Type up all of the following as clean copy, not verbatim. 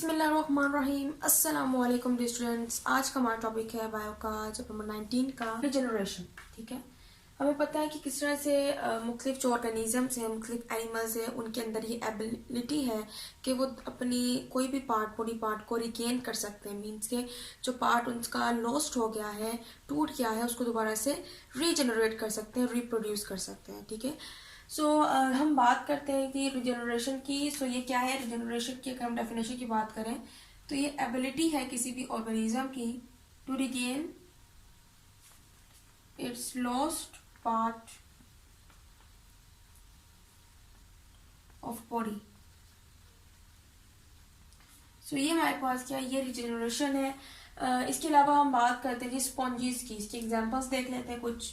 बिस्मिल्लाहिर्रहमानिर्रहीम। अस्सलामु अलैकुम स्टूडेंट्स। आज का हमारा टॉपिक है बायो का चैप्टर नंबर 19 का रिजनरेशन। ठीक है, हमें पता है कि किस तरह से मुख्तलिफ जो ऑर्गेनिजम्स हैं, मुख्तलिफ एनिमल्स हैं, उनके अंदर ये एबिलिटी है कि वो अपनी कोई भी पार्ट, बॉडी पार्ट को रिगेन कर सकते हैं। मीन्स के जो पार्ट उनका लॉस्ट हो गया है, टूट गया है, उसको दोबारा से रीजनरेट कर सकते हैं, रिप्रोड्यूस कर सकते हैं। ठीक है, हम बात करते हैं कि रिजनरेशन की। ये क्या है रिजनरेशन की? अगर हम डेफिनेशन की बात करें तो ये एबिलिटी है किसी भी ऑर्गेनिज्म की to regain its lost part of body. ये हमारे पास क्या है, ये रिजनरेशन है। इसके अलावा हम बात करते हैं जी स्पॉन्जीज की। इसके एग्जांपल्स देख लेते हैं कुछ।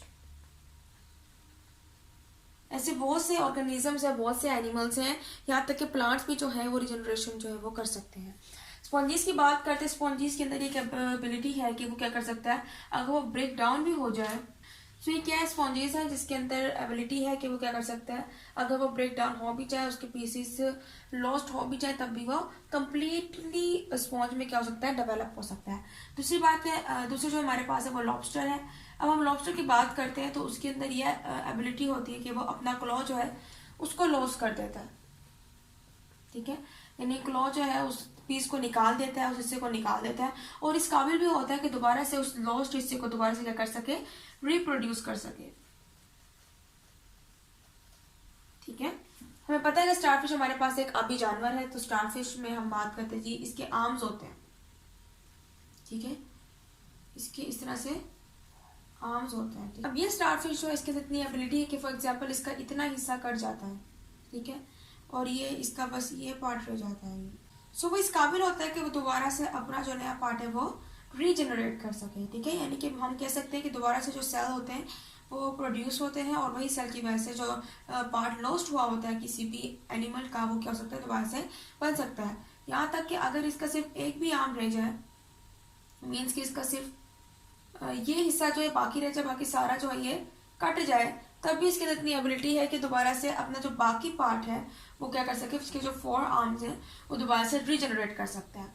ऐसे बहुत से ऑर्गेनिजम्स हैं, बहुत से एनिमल्स हैं, यहाँ तक कि प्लांट्स भी जो है वो रिजनरेशन जो है वो कर सकते हैं। स्पॉन्जीज की बात करते हैं। स्पॉन्जीज के अंदर ये कैपेबिलिटी है कि वो क्या कर सकता है, अगर वो ब्रेक डाउन भी हो जाए। ये क्या है, स्पॉन्जीज है जिसके अंदर एबिलिटी है कि वो क्या कर सकता है, अगर वो ब्रेक डाउन हो भी जाए, उसके पीसेस लॉस्ट हो भी जाए, तब भी वो कंप्लीटली स्पॉन्ज में क्या हो सकता है, डेवलप हो सकता है। दूसरी बात है, दूसरी जो हमारे पास है वो लॉबस्टर है। अब हम लॉबस्टर की बात करते हैं तो उसके अंदर यह एबिलिटी होती है कि वो अपना क्लॉ जो है उसको लॉस कर देता है। ठीक है, यानी क्लॉ जो है उस पीस को निकाल देता है, उस हिस्से को निकाल देता है, और इस काबिल भी होता है कि दोबारा से उस लॉस्ट हिस्से को दोबारा से क्या कर सके, रिप्रोड्यूस कर सके। ठीक है, हमें पता है कि स्टारफिश हमारे पास एक आबी जानवर है। तो स्टारफिश में हम बात करते हैं जी, इसके आर्म्स होते हैं। ठीक है, इसके इस तरह से आर्म्स होते हैं। अब ये स्टारफिश जो है, इसके इतनी एबिलिटी है कि फॉर एग्जांपल इसका इतना हिस्सा कट जाता है। ठीक है, और ये इसका बस ये पार्ट रह जाता है। वो इस काबिल होता है कि वो दोबारा से अपना जो नया पार्ट है वो रीजनरेट कर सके। ठीक है, यानी कि हम कह सकते हैं कि दोबारा से जो सेल होते हैं वो प्रोड्यूस होते हैं, और वही सेल की वजह से जो पार्ट लॉस्ट हुआ होता है किसी भी एनिमल का, वो क्या हो सकता है, दोबारा से बन सकता है। यहाँ तक कि अगर इसका सिर्फ एक भी आर्म रह जाए, मीन्स कि इसका सिर्फ ये हिस्सा जो है बाकी रह जाए, बाकी सारा जो है ये कट जाए, तब भी इसके अंदर इतनी एबिलिटी है कि दोबारा से अपना जो बाकी पार्ट है वो क्या कर सके, उसके जो 4 आर्म्स हैं वो दोबारा से रीजनरेट कर सकता है।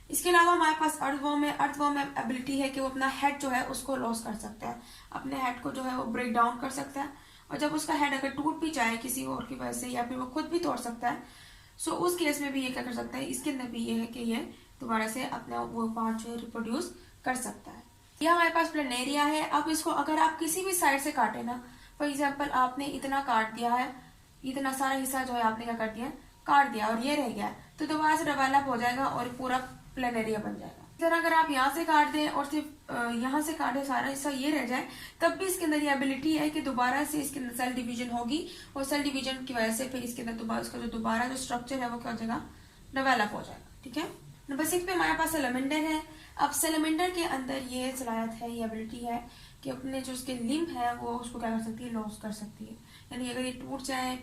इसके अलावा हमारे पास अर्थवर्म है। अर्थवर्म में एबिलिटी है कि वो अपना हेड जो है उसको लॉस कर सकता है, अपने हेड को जो है वो ब्रेक डाउन कर सकता है, और जब उसका हेड अगर टूट भी जाए किसी और की वजह से, या फिर वो खुद भी तोड़ सकता है, उस केस में भी ये क्या कर सकता है, इसके अंदर भी ये है कि ये दोबारा से अपना वो पार्ट जो है रिप्रोड्यूस कर सकता है। ये हमारे पास प्लेनेरिया है। अब इसको अगर आप किसी भी साइड से काटे ना, फॉर एग्जाम्पल आपने इतना काट दिया है, इतना सारा हिस्सा जो है आपने क्या कर दिया, काट दिया, और ये रह गया, तो दोबारा से डेवलप हो जाएगा और पूरा प्लेनेरिया बन जाएगा। इधर अगर आप यहाँ से काट दें और सिर्फ यहाँ से काटे, सारा हिस्सा ये रह जाए, तब भी इसके अंदर ये एबिलिटी है कि दोबारा से इसके अंदर सेल डिवीजन होगी, और सेल डिवीजन की वजह से फिर इसके अंदर दोबारा उसका जो दोबारा जो स्ट्रक्चर है वो क्या हो जाएगा, डेवलप हो जाएगा। ठीक है, नंबर 6 पे हमारे पास सेलेमेंडर है। अब सेलेमेंडर के अंदर ये सलाहियत है, ये एबिलिटी है कि अपने जो उसके लिम्ब है वो उसको क्या कर सकती है, लॉस कर सकती है। यानी अगर ये टूट जाए,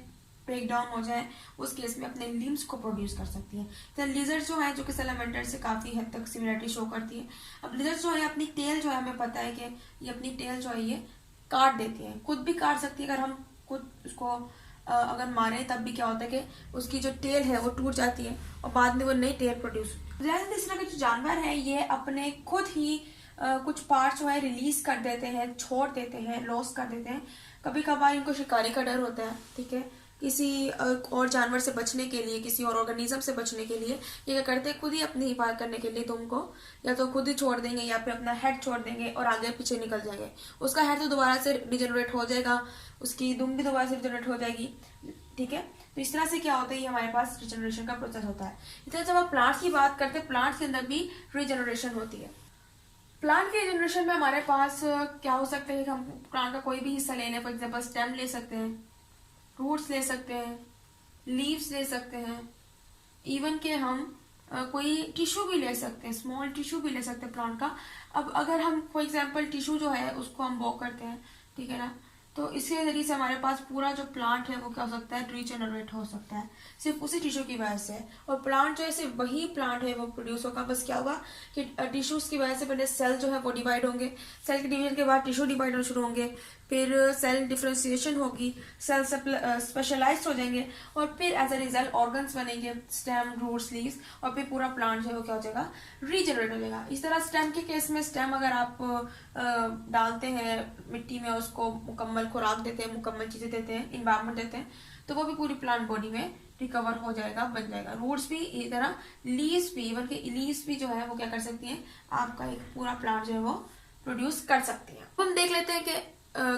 ब्रेक डाउन हो जाए, उस केस में अपने लिम्स को प्रोड्यूस कर सकती है। तो लिजर्ड जो है, जो कि सेलेमेंडर से काफी हद तक सिमिलरिटी शो करती है। अब लिजर्ड जो है अपनी टेल जो है, हमें पता है कि ये अपनी टेल जो है ये काट देती है, खुद भी काट सकती है। अगर हम खुद उसको अगर मारे तब भी क्या होता है कि उसकी जो टेल है वो टूट जाती है, और बाद में वो नई टेल प्रोड्यूस। इस तरह के जो जानवर है ये अपने खुद ही कुछ पार्ट जो है रिलीज कर देते हैं, छोड़ देते हैं, लॉस कर देते हैं। कभी कभार इनको शिकारी का डर होता है। ठीक है, किसी और जानवर से बचने के लिए, किसी और ऑर्गेनिज्म से बचने के लिए ये क्या करते हैं, खुद ही अपनी हिफाजत करने के लिए तुमको या तो खुद ही छोड़ देंगे, या फिर अपना हेड छोड़ देंगे और आगे पीछे निकल जाएंगे। उसका हेड तो दोबारा से रिजनरेट हो जाएगा, उसकी दुम भी दोबारा से रिजनरेट हो जाएगी। ठीक है, तो इस तरह से क्या होता है, ये हमारे पास रिजनरेशन का प्रोसेस होता है। इस तरह जब आप प्लांट्स की बात करते हैं, प्लांट्स के अंदर भी रिजनरेशन होती है। प्लांट के रिजनरेशन में हमारे पास क्या हो सकता है कि हम प्लांट का कोई भी हिस्सा ले लें, फॉर एग्जाम्पल स्टेम ले सकते हैं, रूट्स ले सकते हैं, लीव्स ले सकते हैं, इवन के हम कोई टिश्यू भी ले सकते हैं, स्मॉल टिश्यू भी ले सकते हैं प्लांट का। अब अगर हम फॉर एग्जाम्पल टिश्यू जो है उसको हम बो करते हैं, ठीक है ना, तो इसके जरिए से हमारे पास पूरा जो प्लांट है वो क्या हो सकता है, रीजनरेट हो सकता है, सिर्फ उसी टिश्यू की वजह से। और प्लांट जो है सिर्फ वही प्लांट है वो प्रोड्यूस होगा। बस क्या होगा कि टिश्यूज की वजह से पहले सेल जो है वो डिवाइड होंगे, सेल के डिवीजन के बाद टिश्यू डिवाइड होना शुरू होंगे, फिर सेल डिफ्रेंशिएशन होगी, सेल स्पेशलाइज्ड हो जाएंगे, और फिर एज अ रिजल्ट ऑर्गन्स बनेंगे, स्टेम, रूट्स, लीव्स, और फिर पूरा प्लांट जो है वो क्या हो जाएगा, रीजनरेट हो जाएगा। इस तरह स्टेम के केस में स्टेम अगर आप डालते हैं मिट्टी में, उसको मुकम्मल खुराक देते हैं, मुकम्मल चीजें देते हैं, इन्वायरमेंट देते हैं, तो वो भी पूरी प्लांट बॉडी में रिकवर हो जाएगा, बन जाएगा। रूट्स भी इसी तरह, लीव्स भी, इवन के लीव्स भी जो है वो क्या कर सकती हैं, आपका एक पूरा प्लांट जो है वो प्रोड्यूस कर सकती है। अब हम देख लेते हैं कि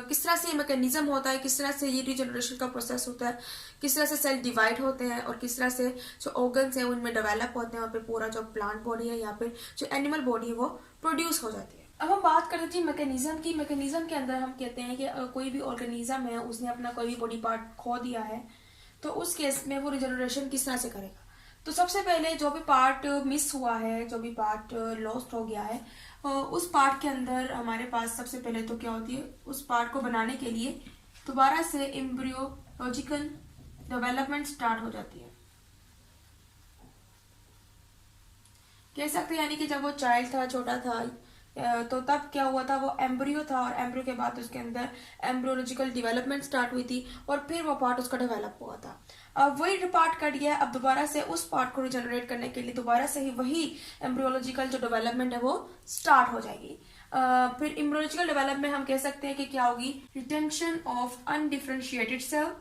किस तरह से ये मैकेनिज्म होता है, किस तरह से ये रीजनरेशन का प्रोसेस होता है, किस तरह से सेल डिवाइड होते हैं, और किस तरह से जो ऑर्गन्स हैं उनमें डेवलप होते हैं, और फिर पूरा जो प्लांट बॉडी है या फिर जो एनिमल बॉडी है वो प्रोड्यूस हो जाती है। अब हम बात करते हैं मैकेनिज्म की। मैकेनिज्म के अंदर हम कहते हैं कि कोई भी ऑर्गेनिज्म है, उसने अपना कोई भी बॉडी पार्ट खो दिया है, तो उस केस में वो रिजनरेशन किस तरह से करेगा। तो सबसे पहले जो भी पार्ट मिस हुआ है, जो भी पार्ट लॉस्ट हो गया है, उस पार्ट के अंदर हमारे पास सबसे पहले तो क्या होती है, उस पार्ट को बनाने के लिए दोबारा से एम्ब्रियोलॉजिकल डेवलपमेंट स्टार्ट हो जाती है, कह सकते हैं। यानी कि जब वो चाइल्ड था, छोटा था, तो तब क्या हुआ था, वो एम्ब्रियो था, और एम्ब्रियो के बाद उसके अंदर एम्ब्रियोलॉजिकल डेवलपमेंट स्टार्ट हुई थी, और फिर वो पार्ट उसका डेवलप हुआ था। अब वही पार्ट कट गया, अब दोबारा से उस पार्ट को रिजनरेट करने के लिए दोबारा से ही वही एम्ब्रियोलॉजिकल जो डेवलपमेंट है वो स्टार्ट हो जाएगी। फिर एम्ब्रियोलॉजिकल डेवलपमेंट में हम कह सकते हैं कि क्या होगी, रिटेंशन ऑफ अनडिफरेंशिएटेड सेल,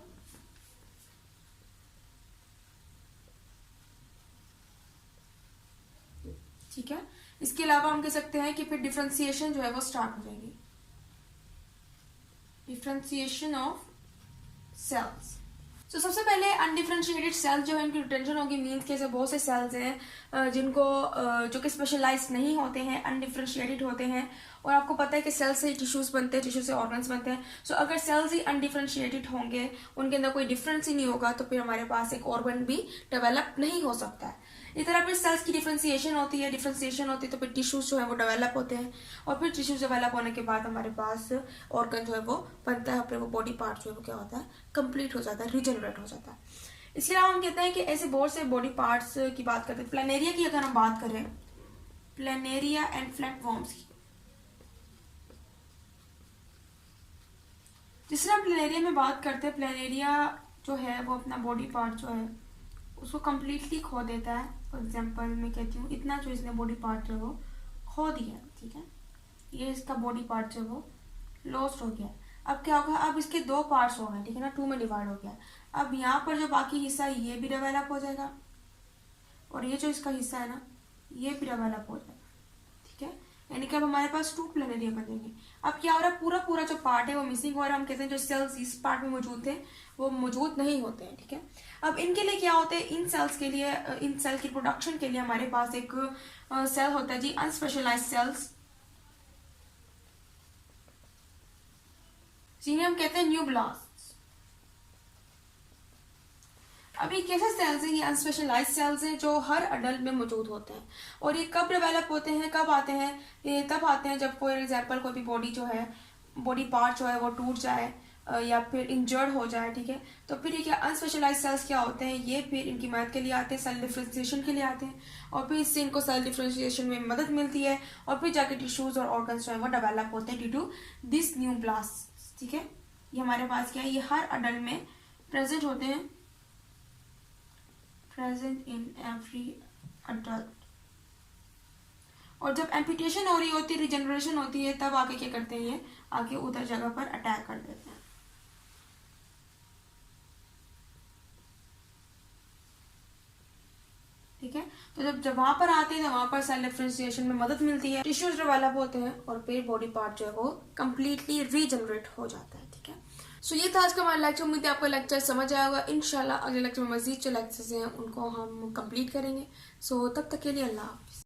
ठीक है। इसके अलावा हम कह सकते हैं कि फिर डिफ्रेंसिएशन जो है वो स्टार्ट हो जाएगी, डिफ्रेंसिएशन ऑफ सेल्स। तो सबसे पहले अनडिफरेंशिएटेड सेल्स जो है इनकी रिटेंशन होगी, मीन्स के ऐसे बहुत से सेल्स हैं जिनको जो कि स्पेशलाइज नहीं होते हैं, अनडिफरेंशिएटेड होते हैं, और आपको पता है कि सेल से इश्यूज बनते हैं, टिश्यू से ऑर्गन्स बनते हैं। सो अगर सेल्स ही अनडिफरेंशिएटेड होंगे, उनके अंदर कोई डिफरेंस ही नहीं होगा, तो फिर हमारे पास एक ऑर्गन भी डेवलप नहीं हो सकता है। इस तरह फिर सेल्स की डिफरेंशिएशन होती है, डिफरेंशिएशन होती है तो फिर टिश्यूज जो है वो डेवलप होते हैं, और फिर टिश्यूज डेवलप होने के बाद हमारे पास ऑर्गन जो है वो बनता है, फिर वो बॉडी पार्ट जो है वो क्या होता है, कंप्लीट हो जाता है, रिजनरेट हो जाता है। इसके अलावा हम कहते हैं कि ऐसे बहुत से बॉडी पार्ट्स की बात करते हैं। प्लेनेरिया की अगर हम बात करें, प्लेनेरिया एंड फ्लैटवर्म्स की, जिस तरह प्लेनेरिया में बात करते हैं, प्लेनेरिया जो है वो अपना बॉडी पार्ट जो है उसको कम्प्लीटली खो देता है। फॉर एग्जाम्पल मैं कहती हूँ इतना जो इसने बॉडी पार्ट जो है वो खो दिया, ठीक है, ये इसका बॉडी पार्ट जो है वो लॉस्ट हो गया। अब क्या होगा, अब इसके दो पार्ट्स हो गए, ठीक है ना, 2 में डिवाइड हो गया। अब यहाँ पर जो बाकी हिस्सा है ये भी डेवलप हो जाएगा, और ये जो इसका हिस्सा है ना ये भी डेवलप हो जाएगा, ठीक है। यानी कि अब हमारे पास 2 प्लेनेरिया बनेंगे। अब क्या हो रहा है, पूरा पूरा जो पार्ट है वो मिसिंग हो रहा है। हम कहते हैं जो सेल्स इस पार्ट में मौजूद थे वो मौजूद नहीं होते हैं, ठीक है। अब इनके लिए क्या होते हैं, इन सेल्स के लिए, इन सेल की प्रोडक्शन के लिए हमारे पास एक सेल होता है जी, अनस्पेशलाइज्ड सेल्स, जिन्हें हम कहते हैं न्यूब्लास्ट। अब ये कैसे सेल्स हैं, ये अनस्पेशलाइज सेल्स हैं जो हर अडल्ट में मौजूद होते हैं, और ये कब डेवलप होते हैं, कब आते हैं, ये तब आते हैं जब फॉर एग्जाम्पल कोई भी बॉडी जो है, बॉडी पार्ट जो है वो टूट जाए या फिर इंजर्ड हो जाए, ठीक है। तो फिर ये क्या अनस्पेशलाइज सेल्स क्या होते हैं, ये फिर इनकी मदद के लिए आते हैं, सेल डिफ्रेंशिएशन के लिए आते हैं, और फिर इससे इनको सेल डिफ्रेंशिएशन में मदद मिलती है, और फिर जाके टिश्यूज और ऑर्गन्स जो है वो डेवलप होते हैं ड्यू टू दिस न्यूब्लास्ट, ठीक है। ये हमारे पास क्या है, ये हर अडल्ट में प्रेजेंट होते हैं, प्रेजेंट इन एवरी अडल्ट। और जब एम्पुटेशन हो रही होती है, रिजनरेशन होती है, तब आके क्या करते हैं, ये आके उधर जगह पर अटैक कर देते हैं, ठीक है। तो जब वहां पर आते हैं तो वहां पर सेल डिफरेंशिएशन में मदद मिलती है, टिश्यूज डेवलप होते हैं, और फिर बॉडी पार्ट जो है वो कंप्लीटली रीजनरेट हो जाता है, ठीक है। सो ये था आज का हमारा लेक्चर। उम्मीद है आपको लेक्चर समझ आया होगा। इंशाल्लाह अगले लेक्चर में मजीद जो लेक्चर्स हैं उनको हम कंप्लीट करेंगे। सो तब तक के लिए अल्लाह हाफिज़।